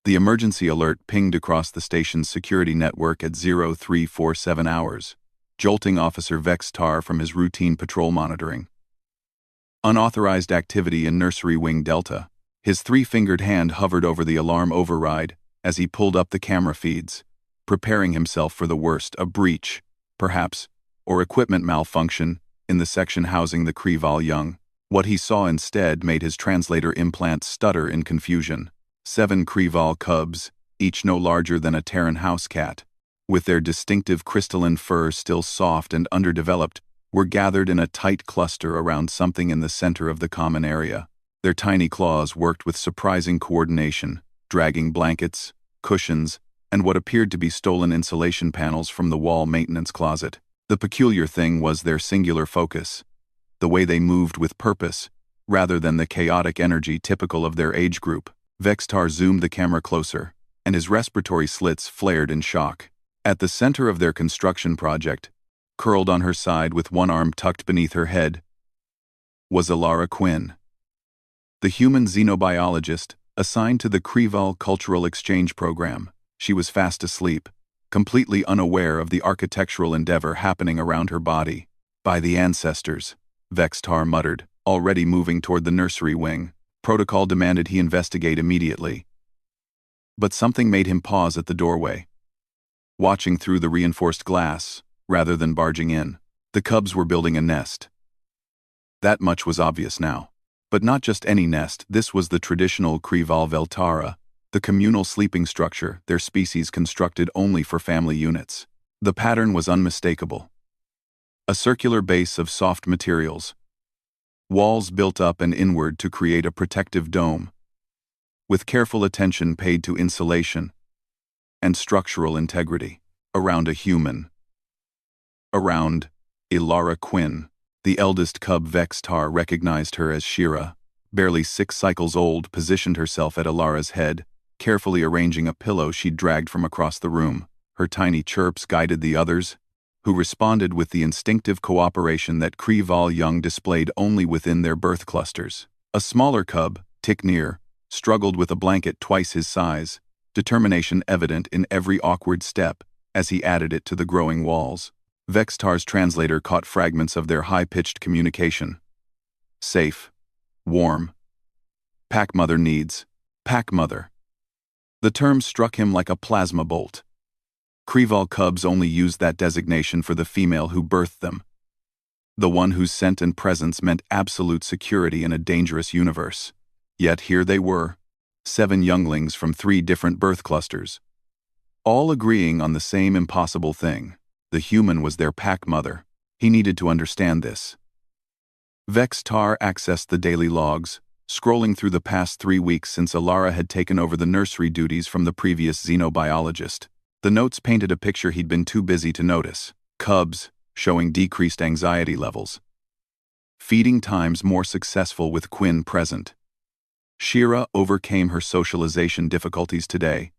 The emergency alert pinged across the station's security network at 0347 hours, jolting Officer Vex Tar from his routine patrol monitoring. Unauthorized activity in Nursery Wing Delta. His three-fingered hand hovered over the alarm override as he pulled up the camera feeds, preparing himself for the worst: a breach, perhaps, or equipment malfunction in the section housing the Kreval young. What he saw instead made his translator implant stutter in confusion. 7 Kreval cubs, each no larger than a Terran house cat, with their distinctive crystalline fur still soft and underdeveloped, were gathered in a tight cluster around something in the center of the common area. Their tiny claws worked with surprising coordination, dragging blankets, cushions, and what appeared to be stolen insulation panels from the wall maintenance closet. The peculiar thing was their singular focus, the way they moved with purpose, rather than the chaotic energy typical of their age group. Vex Tar zoomed the camera closer, and his respiratory slits flared in shock. At the center of their construction project, curled on her side with one arm tucked beneath her head, was Alara Quinn, the human xenobiologist assigned to the Kreval Cultural Exchange Program. She was fast asleep, completely unaware of the architectural endeavor happening around her body. By the ancestors, Vex Tar muttered, already moving toward the nursery wing. Protocol demanded he investigate immediately. But something made him pause at the doorway, watching through the reinforced glass, rather than barging in. The cubs were building a nest. That much was obvious now. But not just any nest. This was the traditional Kreval Veltara, the communal sleeping structure their species constructed only for family units. The pattern was unmistakable. A circular base of soft materials, walls built up and inward to create a protective dome, with careful attention paid to insulation and structural integrity, around a human. Around Alara Quinn. The eldest cub. Vex Tar recognized her as Shira, barely 6 cycles old, positioned herself at Alara's head, carefully arranging a pillow she'd dragged from across the room. Her tiny chirps guided the others, who responded with the instinctive cooperation that Kreval young displayed only within their birth clusters. A smaller cub, Tiknir, struggled with a blanket twice his size, determination evident in every awkward step as he added it to the growing walls. Vex Tar's translator caught fragments of their high-pitched communication. Safe. Warm. Pack mother needs. Pack mother. The term struck him like a plasma bolt. Kreval cubs only used that designation for the female who birthed them, the one whose scent and presence meant absolute security in a dangerous universe. Yet here they were, 7 younglings from 3 different birth clusters, all agreeing on the same impossible thing. The human was their pack mother. He needed to understand this. Vex Tar accessed the daily logs, scrolling through the past 3 weeks since Alara had taken over the nursery duties from the previous xenobiologist. The notes painted a picture he'd been too busy to notice. Cubs, showing decreased anxiety levels. Feeding times more successful with Quinn present. Shira overcame her socialization difficulties today.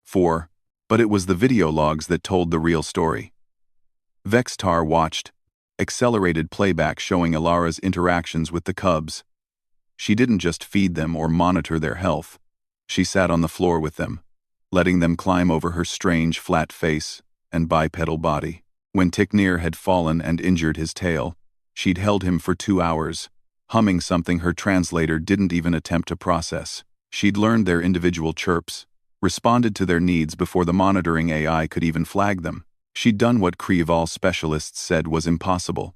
4. But it was the video logs that told the real story. Vex Tar watched, accelerated playback showing Alara's interactions with the cubs. She didn't just feed them or monitor their health. She sat on the floor with them, letting them climb over her strange flat face and bipedal body. When Tiknir had fallen and injured his tail, she'd held him for 2 hours, humming something her translator didn't even attempt to process. She'd learned their individual chirps, responded to their needs before the monitoring AI could even flag them. She'd done what Kreval specialists said was impossible.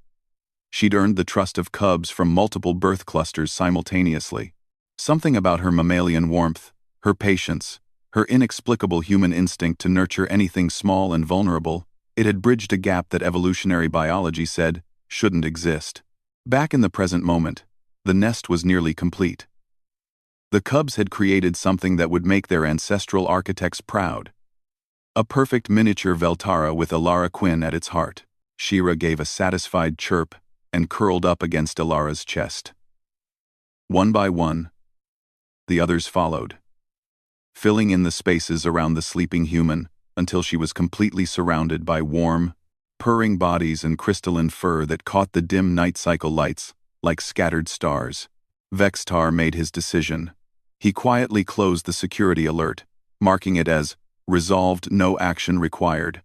She'd earned the trust of cubs from multiple birth clusters simultaneously. Something about her mammalian warmth, her patience, her inexplicable human instinct to nurture anything small and vulnerable, it had bridged a gap that evolutionary biology said shouldn't exist. Back in the present moment, the nest was nearly complete. The cubs had created something that would make their ancestral architects proud. A perfect miniature Veltara with Alara Quinn at its heart. Shira gave a satisfied chirp and curled up against Alara's chest. One by one, the others followed, filling in the spaces around the sleeping human until she was completely surrounded by warm, purring bodies and crystalline fur that caught the dim night cycle lights like scattered stars. Vex Tar made his decision, He quietly closed the security alert, marking it as resolved, no action required.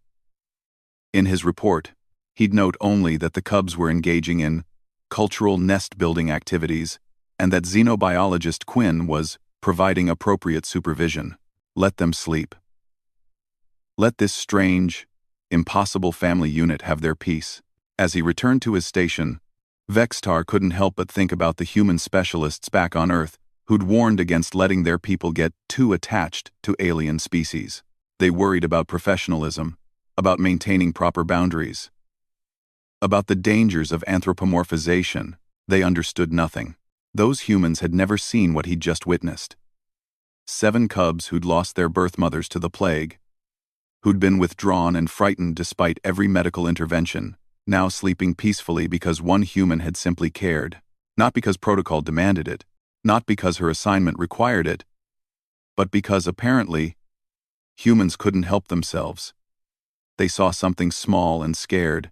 In his report, he'd note only that the cubs were engaging in cultural nest-building activities and that xenobiologist Quinn was providing appropriate supervision. Let them sleep. Let this strange, impossible family unit have their peace. As he returned to his station, Vextar couldn't help but think about the human specialists back on Earth who'd warned against letting their people get too attached to alien species. They worried about professionalism, about maintaining proper boundaries, about the dangers of anthropomorphization. They understood nothing. Those humans had never seen what he'd just witnessed. 7 cubs who'd lost their birth mothers to the plague, who'd been withdrawn and frightened despite every medical intervention, now sleeping peacefully because one human had simply cared, not because protocol demanded it, not because her assignment required it, but because apparently humans couldn't help themselves. They saw something small and scared,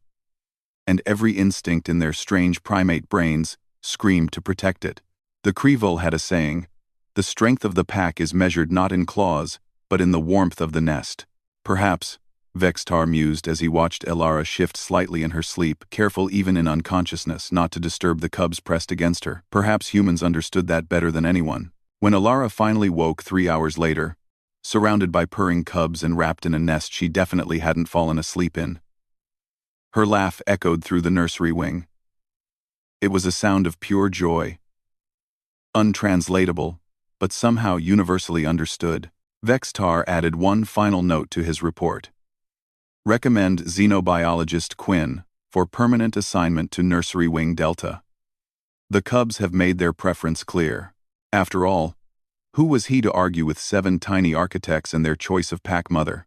and every instinct in their strange primate brains screamed to protect it. The Krevul had a saying, "The strength of the pack is measured not in claws, but in the warmth of the nest." Perhaps, Vextar mused as he watched Elara shift slightly in her sleep, careful even in unconsciousness not to disturb the cubs pressed against her. Perhaps humans understood that better than anyone. When Elara finally woke 3 hours later, surrounded by purring cubs and wrapped in a nest she definitely hadn't fallen asleep in, her laugh echoed through the nursery wing. It was a sound of pure joy, untranslatable, but somehow universally understood. Vextar added one final note to his report. Recommend xenobiologist Quinn for permanent assignment to Nursery Wing Delta. The cubs have made their preference clear. After all, who was he to argue with 7 tiny architects and their choice of pack mother?